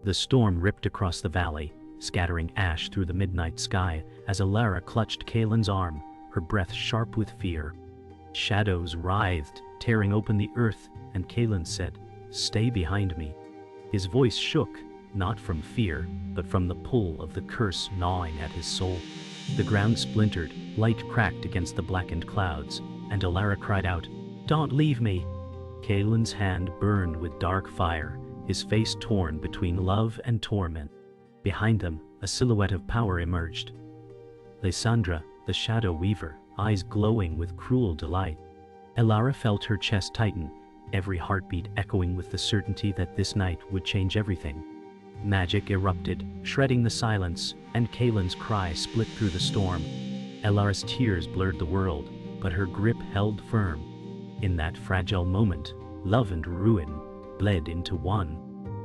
The storm ripped across the valley, scattering ash through the midnight sky as Elara clutched Kaelen's arm, her breath sharp with fear. Shadows writhed, tearing open the earth, and Kaelen said, "Stay behind me." His voice shook, not from fear, but from the pull of the curse gnawing at his soul. The ground splintered, light cracked against the blackened clouds, and Elara cried out, "Don't leave me!" Kaelen's hand burned with dark fire, his face torn between love and torment. Behind them, a silhouette of power emerged. Lysandra, the Shadow Weaver, eyes glowing with cruel delight. Elara felt her chest tighten, every heartbeat echoing with the certainty that this night would change everything. Magic erupted, shredding the silence, and Kaelen's cry split through the storm. Elara's tears blurred the world, but her grip held firm. In that fragile moment, love and ruin bled into one.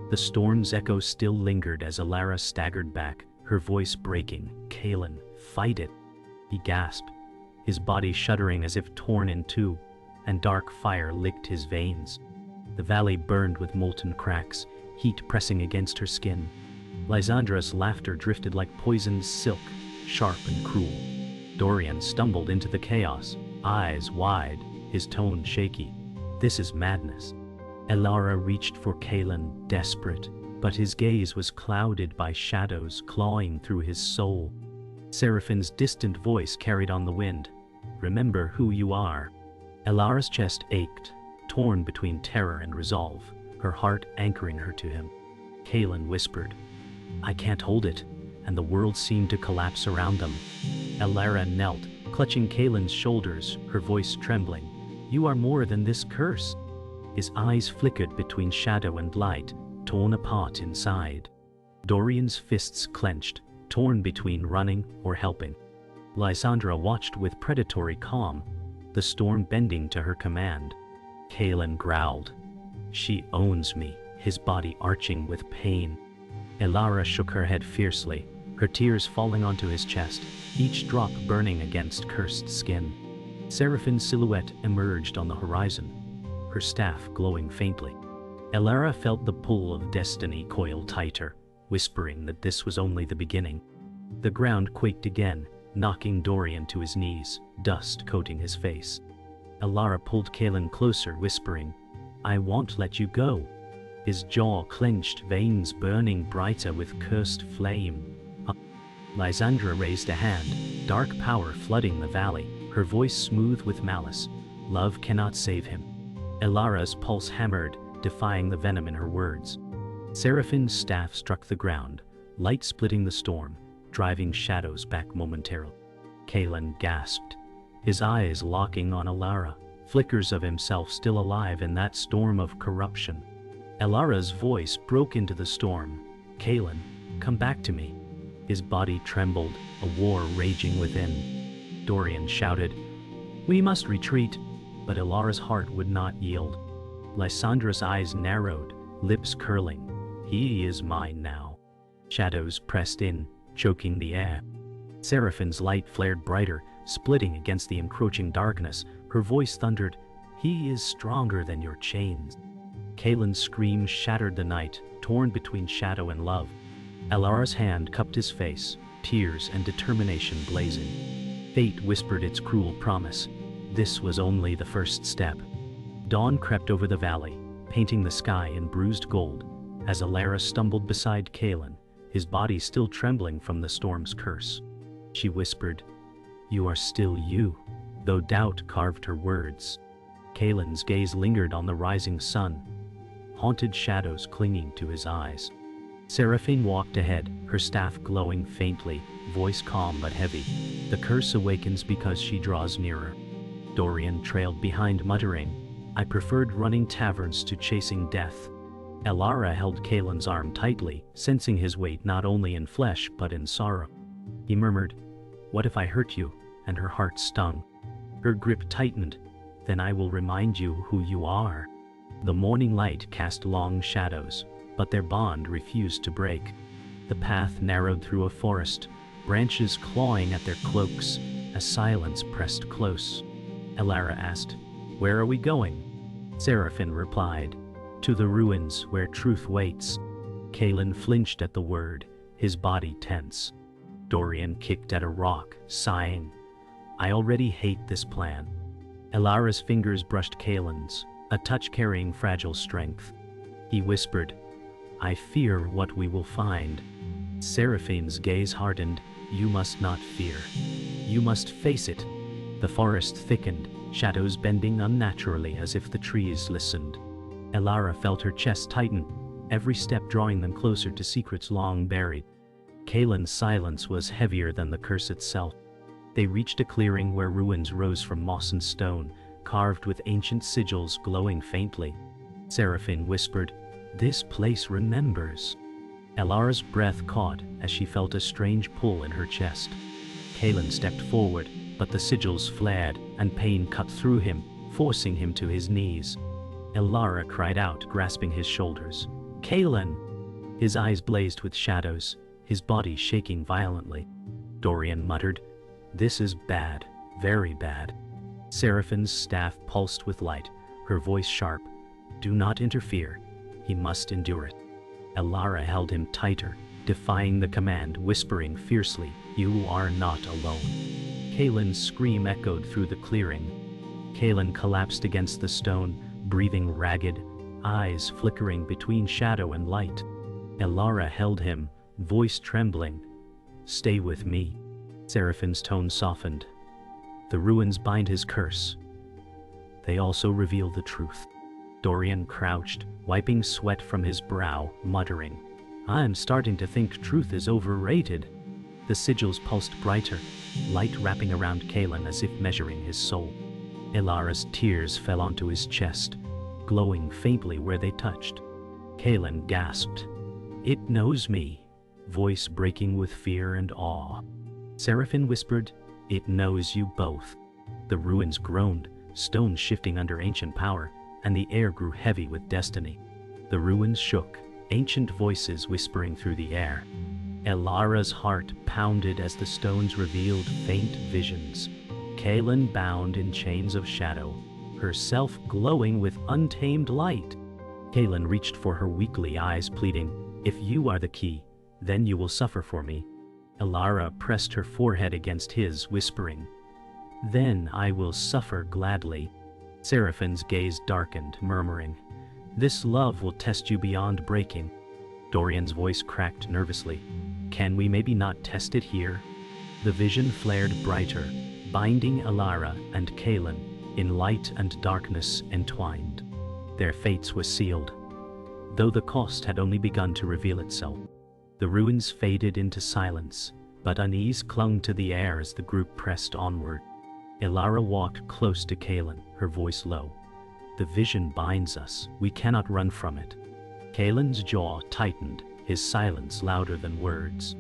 The storm's echo still lingered as Elara staggered back, her voice breaking. "Kaelen, fight it!" He gasped, his body shuddering as if torn in two, and dark fire licked his veins. The valley burned with molten cracks, heat pressing against her skin. Lysandra's laughter drifted like poisoned silk, sharp and cruel. Dorian stumbled into the chaos, eyes wide, his tone shaky. "This is madness." Elara reached for Kaelen, desperate, but his gaze was clouded by shadows clawing through his soul. Seraphine's distant voice carried on the wind, "Remember who you are." Elara's chest ached, torn between terror and resolve, her heart anchoring her to him. Kaelen whispered, "I can't hold it," and the world seemed to collapse around them. Elara knelt, clutching Kaelen's shoulders, her voice trembling. "You are more than this curse." His eyes flickered between shadow and light, torn apart inside. Dorian's fists clenched, torn between running or helping. Lysandra watched with predatory calm, the storm bending to her command. Kaelen growled, "She owns me," his body arching with pain. Elara shook her head fiercely, her tears falling onto his chest, each drop burning against cursed skin. Seraphine's silhouette emerged on the horizon, her staff glowing faintly. Elara felt the pull of destiny coil tighter, whispering that this was only the beginning. The ground quaked again, knocking Dorian to his knees, dust coating his face. Elara pulled Kaelen closer, whispering, "I won't let you go." His jaw clenched, veins burning brighter with cursed flame. Lysandra raised a hand, dark power flooding the valley, her voice smooth with malice. "Love cannot save him." Elara's pulse hammered, defying the venom in her words. Seraphine's staff struck the ground, light splitting the storm, driving shadows back momentarily. Kaelen gasped, his eyes locking on Elara, flickers of himself still alive in that storm of corruption. Elara's voice broke into the storm. "Kaelen, come back to me." His body trembled, a war raging within. Dorian shouted, "We must retreat," but Elara's heart would not yield. Lysandra's eyes narrowed, lips curling. "He is mine now." Shadows pressed in, choking the air. Seraphine's light flared brighter, splitting against the encroaching darkness. Her voice thundered, "He is stronger than your chains." Kaelen's scream shattered the night, torn between shadow and love. Elara's hand cupped his face, tears and determination blazing. Fate whispered its cruel promise. This was only the first step. Dawn crept over the valley, painting the sky in bruised gold, as Elara stumbled beside Kaelen, his body still trembling from the storm's curse. She whispered, "You are still you," though doubt carved her words. Kaelen's gaze lingered on the rising sun, haunted shadows clinging to his eyes. Seraphine walked ahead, her staff glowing faintly, voice calm but heavy. "The curse awakens because she draws nearer." Dorian trailed behind, muttering, "I preferred running taverns to chasing death." Elara held Kaelen's arm tightly, sensing his weight not only in flesh but in sorrow. He murmured, "What if I hurt you?" and her heart stung. Her grip tightened. "Then I will remind you who you are." The morning light cast long shadows, but their bond refused to break. The path narrowed through a forest, branches clawing at their cloaks, as silence pressed close. Elara asked, "Where are we going?" Seraphine replied, "To the ruins where truth waits." Kaelen flinched at the word, his body tense. Dorian kicked at a rock, sighing. I already hate this plan. Elara's fingers brushed Kaelen's, a touch carrying fragile strength. He whispered, I fear what we will find. Seraphine's gaze hardened. You must not fear. You must face it. The forest thickened, shadows bending unnaturally as if the trees listened. Elara felt her chest tighten, every step drawing them closer to secrets long buried. Kaelen's silence was heavier than the curse itself. They reached a clearing where ruins rose from moss and stone, carved with ancient sigils glowing faintly. Seraphine whispered, This place remembers. Elara's breath caught as she felt a strange pull in her chest. Kaelen stepped forward, but the sigils flared, and pain cut through him, forcing him to his knees. Elara cried out, grasping his shoulders. Kaelen! His eyes blazed with shadows, his body shaking violently. Dorian muttered, This is bad, very bad. Seraphine's staff pulsed with light, her voice sharp. Do not interfere. He must endure it. Elara held him tighter, defying the command, whispering fiercely, You are not alone. Kaelen's scream echoed through the clearing. Kaelen collapsed against the stone, breathing ragged, eyes flickering between shadow and light. Elara held him, voice trembling. Stay with me. Seraphine's tone softened. The ruins bind his curse. They also reveal the truth. Dorian crouched, wiping sweat from his brow, muttering, I'm starting to think truth is overrated. The sigils pulsed brighter, light wrapping around Kaelen as if measuring his soul. Elara's tears fell onto his chest, glowing faintly where they touched. Kaelen gasped. It knows me, voice breaking with fear and awe. Seraphine whispered, It knows you both. The ruins groaned, stone shifting under ancient power, and the air grew heavy with destiny. The ruins shook, ancient voices whispering through the air. Elara's heart pounded as the stones revealed faint visions. Kaelen bound in chains of shadow, herself glowing with untamed light. Kaelen reached for her weakly, eyes pleading, If you are the key, then you will suffer for me. Elara pressed her forehead against his, whispering, Then I will suffer gladly. Seraphine's gaze darkened, murmuring, This love will test you beyond breaking. Dorian's voice cracked nervously. Can we maybe not test it here? The vision flared brighter, binding Elara and Kaelen, in light and darkness entwined. Their fates were sealed, though the cost had only begun to reveal itself. The ruins faded into silence, but unease clung to the air as the group pressed onward. Elara walked close to Kaelen, her voice low. The vision binds us, we cannot run from it. Kaelen's jaw tightened, his silence louder than words.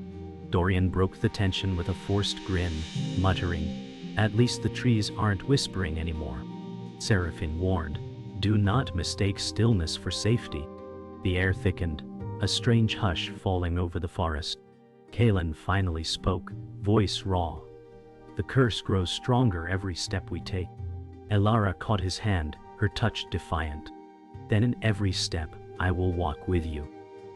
Dorian broke the tension with a forced grin, muttering, At least the trees aren't whispering anymore. Seraphine warned, Do not mistake stillness for safety. The air thickened, a strange hush falling over the forest. Kaelen finally spoke, voice raw. The curse grows stronger every step we take. Elara caught his hand, her touch defiant. Then in every step, I will walk with you.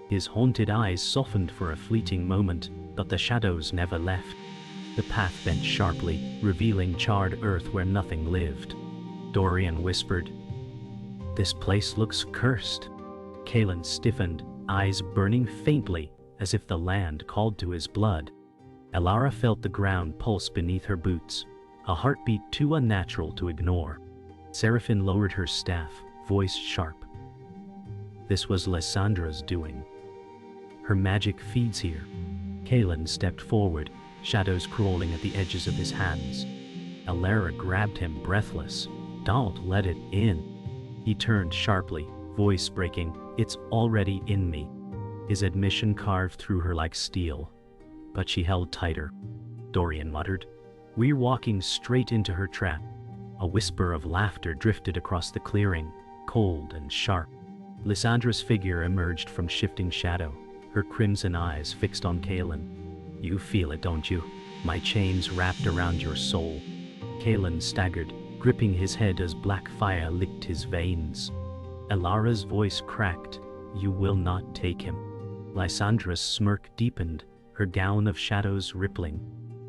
His haunted eyes softened for a fleeting moment, but the shadows never left. The path bent sharply, revealing charred earth where nothing lived. Dorian whispered, This place looks cursed. Kaelen stiffened, eyes burning faintly, as if the land called to his blood. Elara felt the ground pulse beneath her boots, a heartbeat too unnatural to ignore. Seraphine lowered her staff, voice sharp. This was Lysandra's doing. Her magic feeds here. Kaelen stepped forward, shadows crawling at the edges of his hands. Elara grabbed him, breathless. Don't let it in. He turned sharply, voice breaking, It's already in me. His admission carved through her like steel, but she held tighter. Dorian muttered, We're walking straight into her trap. A whisper of laughter drifted across the clearing, cold and sharp. Lysandra's figure emerged from shifting shadow, her crimson eyes fixed on Kaelen. You feel it, don't you? My chains wrapped around your soul. Kaelen staggered, gripping his head as black fire licked his veins. Elara's voice cracked, You will not take him. Lysandra's smirk deepened, her gown of shadows rippling.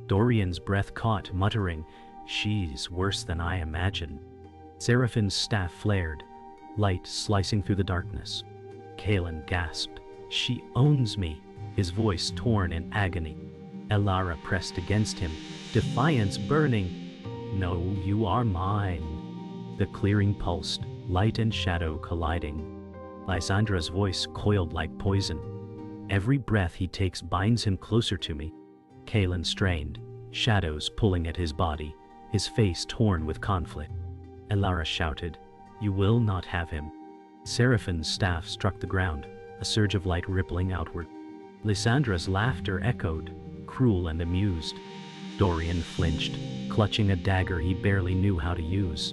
Dorian's breath caught, muttering, "She's worse than I imagine." Seraphine's staff flared, light slicing through the darkness. Kaelen gasped, "She owns me," his voice torn in agony. Elara pressed against him, defiance burning. "No, you are mine." The clearing pulsed, light and shadow colliding. Lysandra's voice coiled like poison. "Every breath he takes binds him closer to me." Kaelen strained, shadows pulling at his body, his face torn with conflict. Elara shouted, "You will not have him." Seraphine's staff struck the ground, a surge of light rippling outward. Lysandra's laughter echoed, cruel and amused. Dorian flinched, clutching a dagger he barely knew how to use.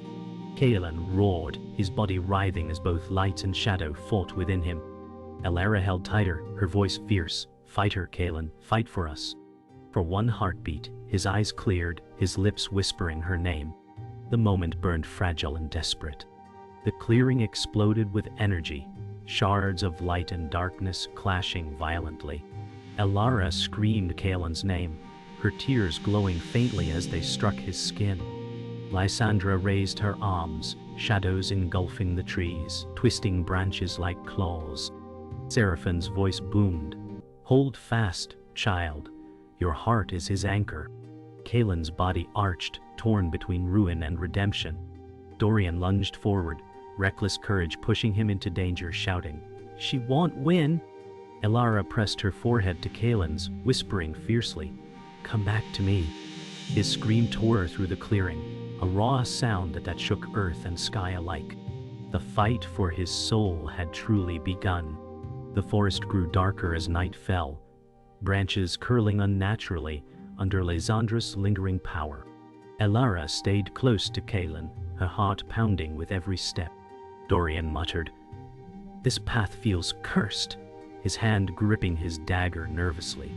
Kaelen roared, his body writhing as both light and shadow fought within him. Elara held tighter, her voice fierce. "Fight her, Kaelen, fight for us." For one heartbeat, his eyes cleared, his lips whispering her name. The moment burned fragile and desperate. The clearing exploded with energy, shards of light and darkness clashing violently. Elara screamed Kaelen's name, her tears glowing faintly as they struck his skin. Lysandra raised her arms, shadows engulfing the trees, twisting branches like claws. Seraphine's voice boomed, "Hold fast, child. Your heart is his anchor." Kaelen's body arched, torn between ruin and redemption. Dorian lunged forward, reckless courage pushing him into danger, shouting, "She won't win." Elara pressed her forehead to Kaelen's, whispering fiercely, "Come back to me." His scream tore through the clearing, a raw sound that shook earth and sky alike. The fight for his soul had truly begun. The forest grew darker as night fell, branches curling unnaturally under Lysandra's lingering power. Elara stayed close to Kaelen, her heart pounding with every step. Dorian muttered, "This path feels cursed," his hand gripping his dagger nervously.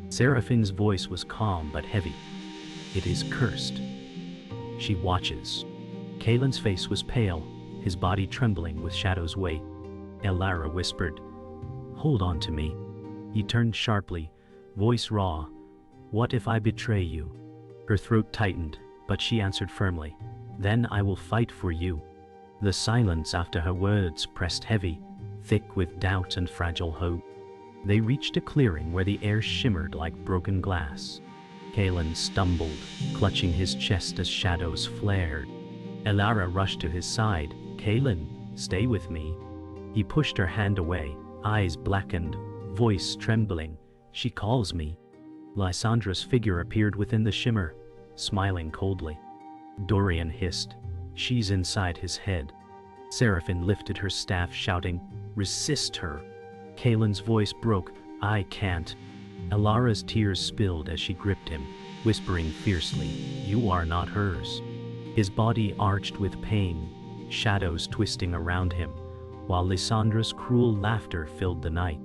Seraphine's voice was calm but heavy. "It is cursed. She watches." Kaelen's face was pale, his body trembling with shadow's weight. Elara whispered, "Hold on to me." He turned sharply, voice raw, "What if I betray you?" Her throat tightened, but she answered firmly, "Then I will fight for you." The silence after her words pressed heavy, thick with doubt and fragile hope. They reached a clearing where the air shimmered like broken glass. Kaelen stumbled, clutching his chest as shadows flared. Elara rushed to his side. "Kaelen, stay with me." He pushed her hand away, eyes blackened, voice trembling. "She calls me." Lysandra's figure appeared within the shimmer, smiling coldly. Dorian hissed, "She's inside his head." Seraphine lifted her staff, shouting, "Resist her." Kaelen's voice broke, "I can't." Elara's tears spilled as she gripped him, whispering fiercely, "You are not hers." His body arched with pain, shadows twisting around him, while Lysandra's cruel laughter filled the night.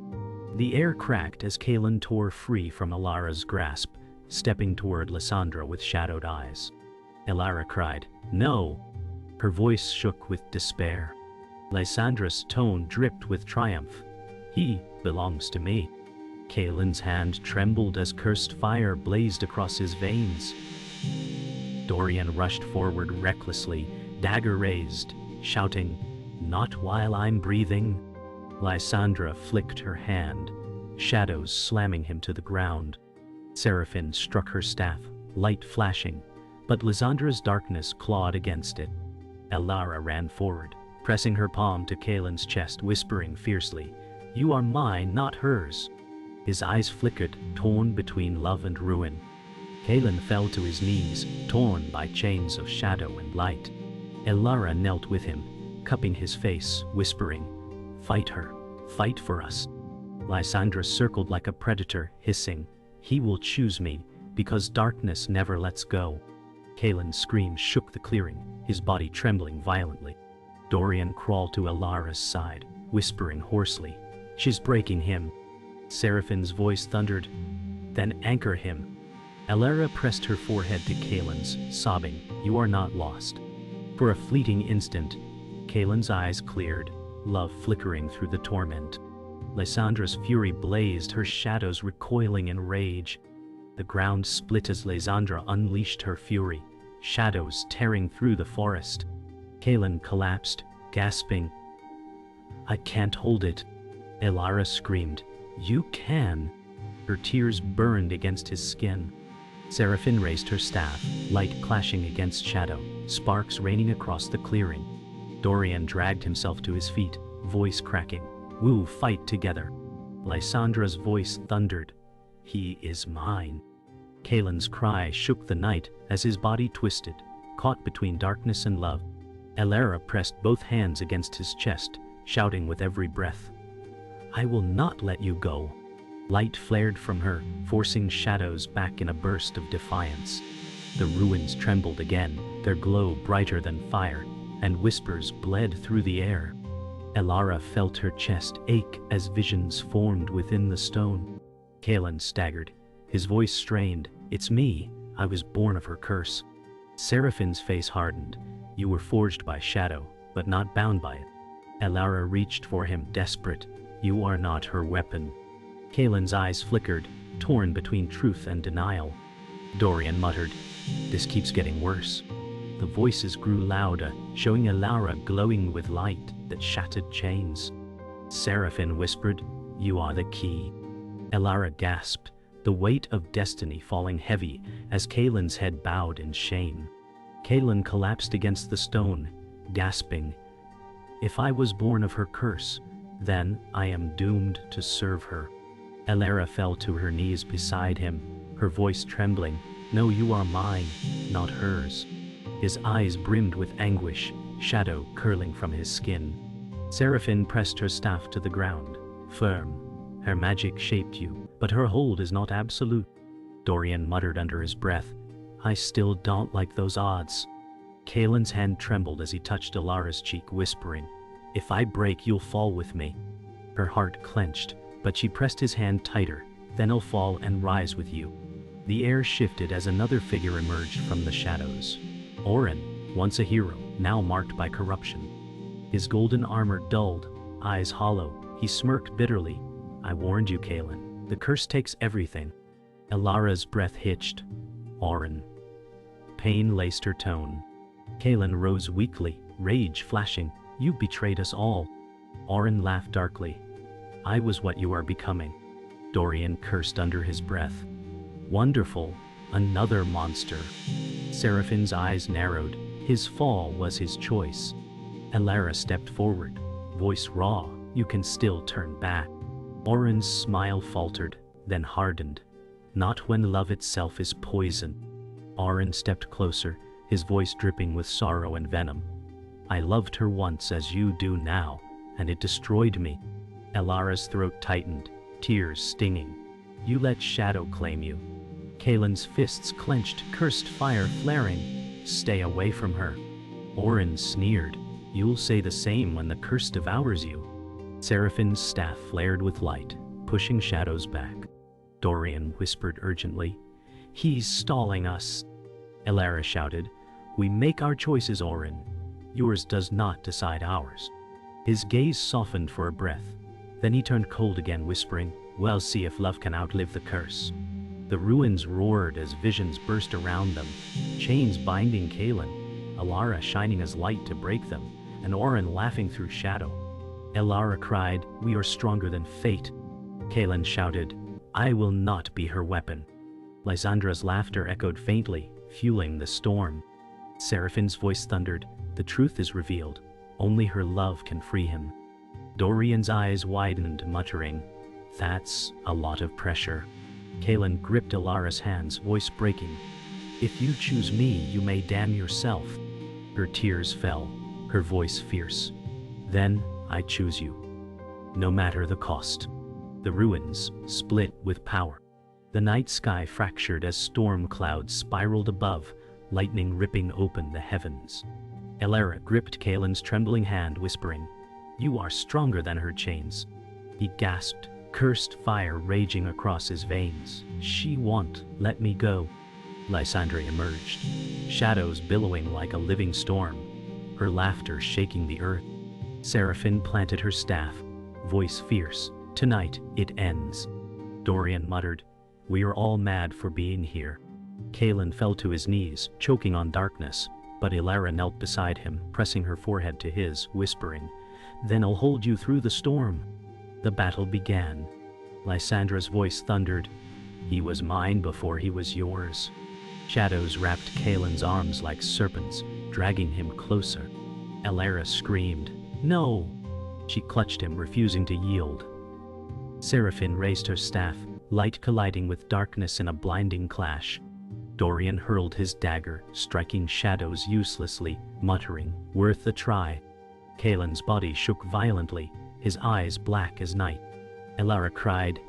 The air cracked as Kaelen tore free from Elara's grasp, stepping toward Lysandra with shadowed eyes. Elara cried, "No!" Her voice shook with despair. Lysandra's tone dripped with triumph. "He belongs to me." Kaelen's hand trembled as cursed fire blazed across his veins. Dorian rushed forward recklessly, dagger raised, shouting, "Not while I'm breathing." Lysandra flicked her hand, shadows slamming him to the ground. Seraphine struck her staff, light flashing, but Lysandra's darkness clawed against it. Elara ran forward, pressing her palm to Kaelen's chest, whispering fiercely, "You are mine, not hers." His eyes flickered, torn between love and ruin. Kaelen fell to his knees, torn by chains of shadow and light. Elara knelt with him, cupping his face, whispering, "Fight her, fight for us." Lysandra circled like a predator, hissing, "He will choose me, because darkness never lets go." Kaelen's scream shook the clearing, his body trembling violently. Dorian crawled to Elara's side, whispering hoarsely, "She's breaking him." Seraphine's voice thundered, "Then anchor him." Elara pressed her forehead to Kaelen's, sobbing, "You are not lost." For a fleeting instant, Kaelen's eyes cleared, love flickering through the torment. Lysandra's fury blazed, her shadows recoiling in rage. The ground split as Lysandra unleashed her fury, shadows tearing through the forest. Kaelen collapsed, gasping. "I can't hold it." Elara screamed. "You can." Her tears burned against his skin. Seraphine raised her staff, light clashing against shadow, sparks raining across the clearing. Dorian dragged himself to his feet, voice cracking. "We'll fight together." Lysandra's voice thundered. "He is mine." Kaelen's cry shook the night as his body twisted, caught between darkness and love. Elara pressed both hands against his chest, shouting with every breath, "I will not let you go." Light flared from her, forcing shadows back in a burst of defiance. The ruins trembled again, their glow brighter than fire, and whispers bled through the air. Elara felt her chest ache as visions formed within the stone. Kaelen staggered, his voice strained. "It's me. I was born of her curse." Seraphine's face hardened. "You were forged by shadow, but not bound by it." Elara reached for him, desperate. "You are not her weapon." Kaelen's eyes flickered, torn between truth and denial. Dorian muttered, "This keeps getting worse." The voices grew louder, showing Elara glowing with light that shattered chains. Seraphine whispered, "You are the key." Elara gasped, the weight of destiny falling heavy as Kaelen's head bowed in shame. Kaelen collapsed against the stone, gasping, "If I was born of her curse, then I am doomed to serve her." Elara fell to her knees beside him, her voice trembling. "No, you are mine, not hers." His eyes brimmed with anguish, shadow curling from his skin. Seraphine pressed her staff to the ground, firm. "Her magic shaped you, but her hold is not absolute." Dorian muttered under his breath, "I still don't like those odds." Kaelen's hand trembled as he touched Elara's cheek, whispering, "If I break, you'll fall with me." Her heart clenched, but she pressed his hand tighter. "Then I'll fall and rise with you." The air shifted as another figure emerged from the shadows. Orin, once a hero, now marked by corruption. His golden armor dulled, eyes hollow, he smirked bitterly. "I warned you, Kaelen. The curse takes everything." Elara's breath hitched. "Orin." Pain laced her tone. Kaelen rose weakly, rage flashing. "You betrayed us all." Orin laughed darkly. "I was what you are becoming." Dorian cursed under his breath. "Wonderful, another monster." Seraphine's eyes narrowed. His fall was his choice. Elara stepped forward, voice raw. "You can still turn back." Orin's smile faltered, then hardened. "Not when love itself is poison." Orin stepped closer, his voice dripping with sorrow and venom. "I loved her once as you do now, and it destroyed me." Elara's throat tightened, tears stinging. "You let shadow claim you." Kaelen's fists clenched, cursed fire flaring. "Stay away from her." Orin sneered. "You'll say the same when the curse devours you." Seraphine's staff flared with light, pushing shadows back. Dorian whispered urgently, "He's stalling us." Elara shouted, "We make our choices, Orin. Yours does not decide ours." His gaze softened for a breath. Then he turned cold again, whispering, "Well, see if love can outlive the curse." The ruins roared as visions burst around them, chains binding Kaelen, Elara shining as light to break them, and Orin laughing through shadow. Elara cried, "We are stronger than fate." Kaelen shouted, "I will not be her weapon." Lysandra's laughter echoed faintly, fueling the storm. Seraphine's voice thundered, "The truth is revealed. Only her love can free him." Dorian's eyes widened, muttering, "That's a lot of pressure." Kaelen gripped Elara's hands, voice breaking, "If you choose me, you may damn yourself." Her tears fell, her voice fierce. "Then I choose you, no matter the cost." The ruins split with power. The night sky fractured as storm clouds spiraled above, lightning ripping open the heavens. Elara gripped Kaelen's trembling hand, whispering, "You are stronger than her chains." He gasped, cursed fire raging across his veins. "She won't let me go." Lysandra emerged, shadows billowing like a living storm, her laughter shaking the earth. Seraphine planted her staff, voice fierce, Tonight, it ends. Dorian muttered. We are all mad for being here. Kaelen fell to his knees, choking on darkness, but Elara knelt beside him, pressing her forehead to his, whispering, Then I'll hold you through the storm. The battle began. Lysandra's voice thundered, He was mine before he was yours. Shadows wrapped Kaelen's arms like serpents, dragging him closer. Elara screamed, No! She clutched him, refusing to yield. Seraphine raised her staff, light colliding with darkness in a blinding clash. Dorian hurled his dagger, striking shadows uselessly, muttering, Worth a try. Kaelen's body shook violently, his eyes black as night. Elara cried,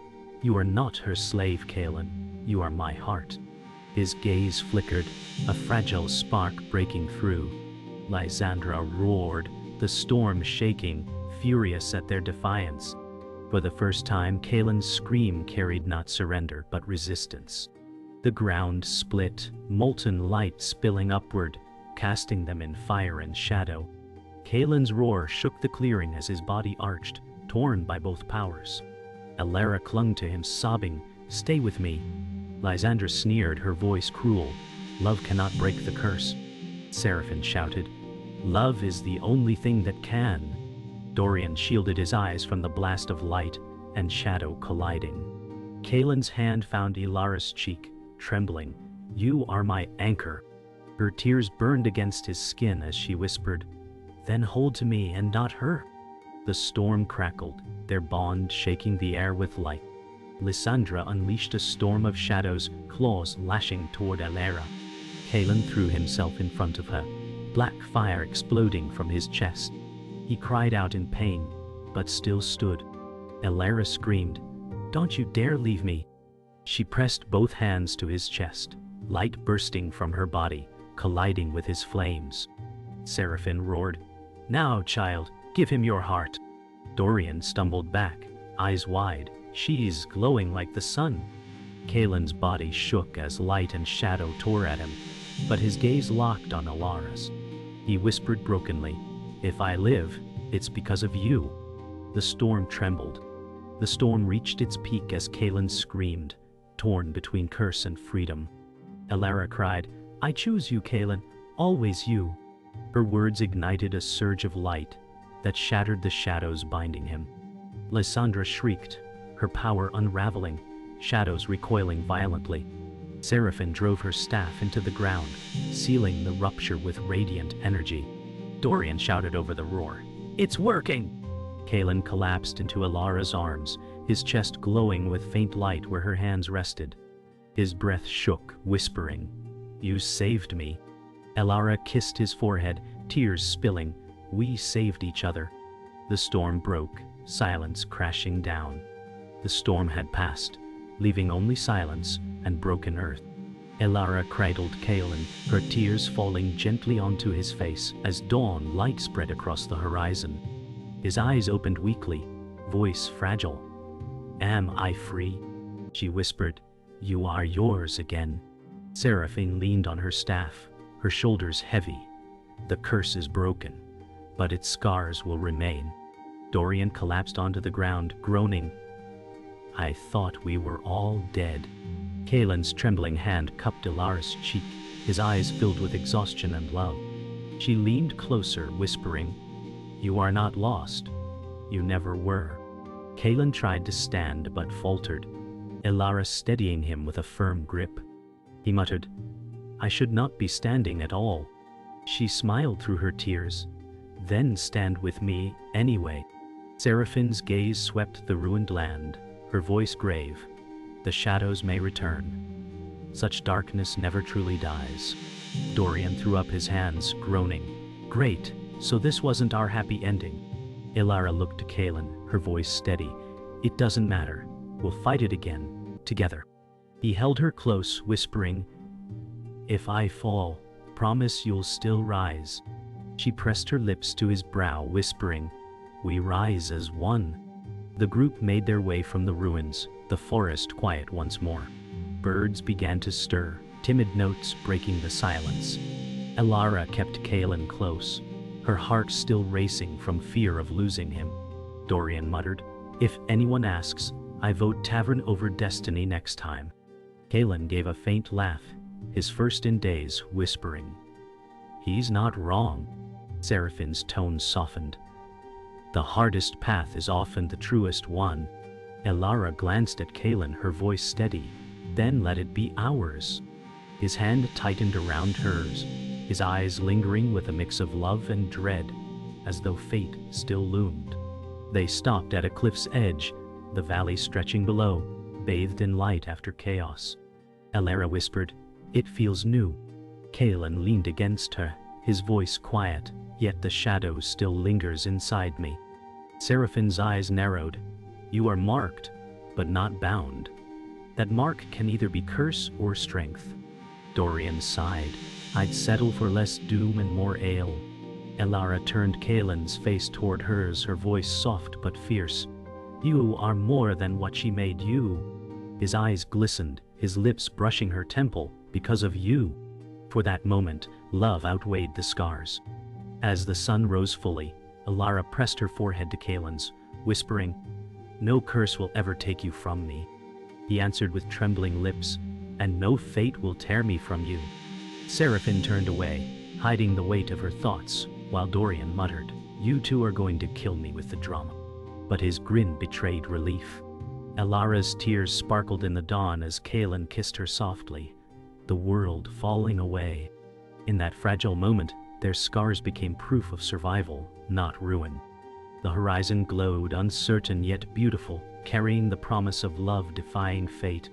You are not her slave, Kaelen. You are my heart. His gaze flickered, a fragile spark breaking through. Lysandra roared, the storm shaking, furious at their defiance. For the first time, Kaelen's scream carried not surrender but resistance. The ground split, molten light spilling upward, casting them in fire and shadow. Kaelen's roar shook the clearing as his body arched, torn by both powers. Elara clung to him, sobbing, Stay with me. Lysandra sneered, her voice cruel, Love cannot break the curse. Seraphine shouted, Love is the only thing that can. Dorian shielded his eyes from the blast of light and shadow colliding. Kaelen's hand found Elara's cheek, trembling, You are my anchor. Her tears burned against his skin as she whispered, Then hold to me and not her. The storm crackled, their bond shaking the air with light. Lysandra unleashed a storm of shadows, claws lashing toward Elara. Kaelen threw himself in front of her, black fire exploding from his chest. He cried out in pain, but still stood. Elara screamed, Don't you dare leave me. She pressed both hands to his chest, light bursting from her body, colliding with his flames. Seraphine roared, Now, child, give him your heart. Dorian stumbled back, eyes wide, she's glowing like the sun. Kaelen's body shook as light and shadow tore at him, but his gaze locked on Elara's. He whispered brokenly, If I live, it's because of you. The storm trembled. The storm reached its peak as Kaelen screamed, torn between curse and freedom. Elara cried, I choose you, Kaelen, always you. Her words ignited a surge of light that shattered the shadows binding him. Lysandra shrieked, her power unraveling, shadows recoiling violently. Seraphine drove her staff into the ground, sealing the rupture with radiant energy. Dorian shouted over the roar, It's working! Kaelen collapsed into Elara's arms, his chest glowing with faint light where her hands rested. His breath shook, whispering, You saved me. Elara kissed his forehead, tears spilling. We saved each other. The storm broke, silence crashing down. The storm had passed, leaving only silence and broken earth. Elara cradled Kaelen, her tears falling gently onto his face as dawn light spread across the horizon. His eyes opened weakly, voice fragile. Am I free? She whispered, You are yours again. Seraphine leaned on her staff, her shoulders heavy. The curse is broken, but its scars will remain. Dorian collapsed onto the ground, groaning, I thought we were all dead. Kaelen's trembling hand cupped Elara's cheek, his eyes filled with exhaustion and love. She leaned closer, whispering, You are not lost. You never were. Kaelen tried to stand but faltered, Elara steadying him with a firm grip. He muttered, I should not be standing at all. She smiled through her tears. Then stand with me, anyway. Seraphine's gaze swept the ruined land, her voice grave. The shadows may return. Such darkness never truly dies. Dorian threw up his hands, groaning. Great, so this wasn't our happy ending. Elara looked to Kaelen, her voice steady. It doesn't matter. We'll fight it again, together. He held her close, whispering, If I fall, promise you'll still rise. She pressed her lips to his brow, whispering, We rise as one. The group made their way from the ruins, the forest quiet once more. Birds began to stir, timid notes breaking the silence. Elara kept Kaelen close, her heart still racing from fear of losing him. Dorian muttered, If anyone asks, I vote tavern over destiny next time. Kaelen gave a faint laugh, his first in days, whispering. He's not wrong. Seraphine's tone softened. The hardest path is often the truest one. Elara glanced at Kaelen, her voice steady. Then let it be ours. His hand tightened around hers, his eyes lingering with a mix of love and dread, as though fate still loomed. They stopped at a cliff's edge, the valley stretching below, bathed in light after chaos. Elara whispered, "It feels new." Kaelen leaned against her, his voice quiet, yet the shadow still lingers inside me. Seraphine's eyes narrowed. "You are marked, but not bound. That mark can either be curse or strength." Dorian sighed. "I'd settle for less doom and more ale." Elara turned Kaelen's face toward hers, her voice soft but fierce. "You are more than what she made you." His eyes glistened, his lips brushing her temple. "Because of you." For that moment, love outweighed the scars. As the sun rose fully, Elara pressed her forehead to Kaelen's, whispering, "No curse will ever take you from me." He answered with trembling lips, "And no fate will tear me from you." Seraphine turned away, hiding the weight of her thoughts, while Dorian muttered, "You two are going to kill me with the drama." But his grin betrayed relief. Elara's tears sparkled in the dawn as Kaelen kissed her softly, the world falling away. In that fragile moment, their scars became proof of survival, not ruin. The horizon glowed, uncertain yet beautiful, carrying the promise of love defying fate.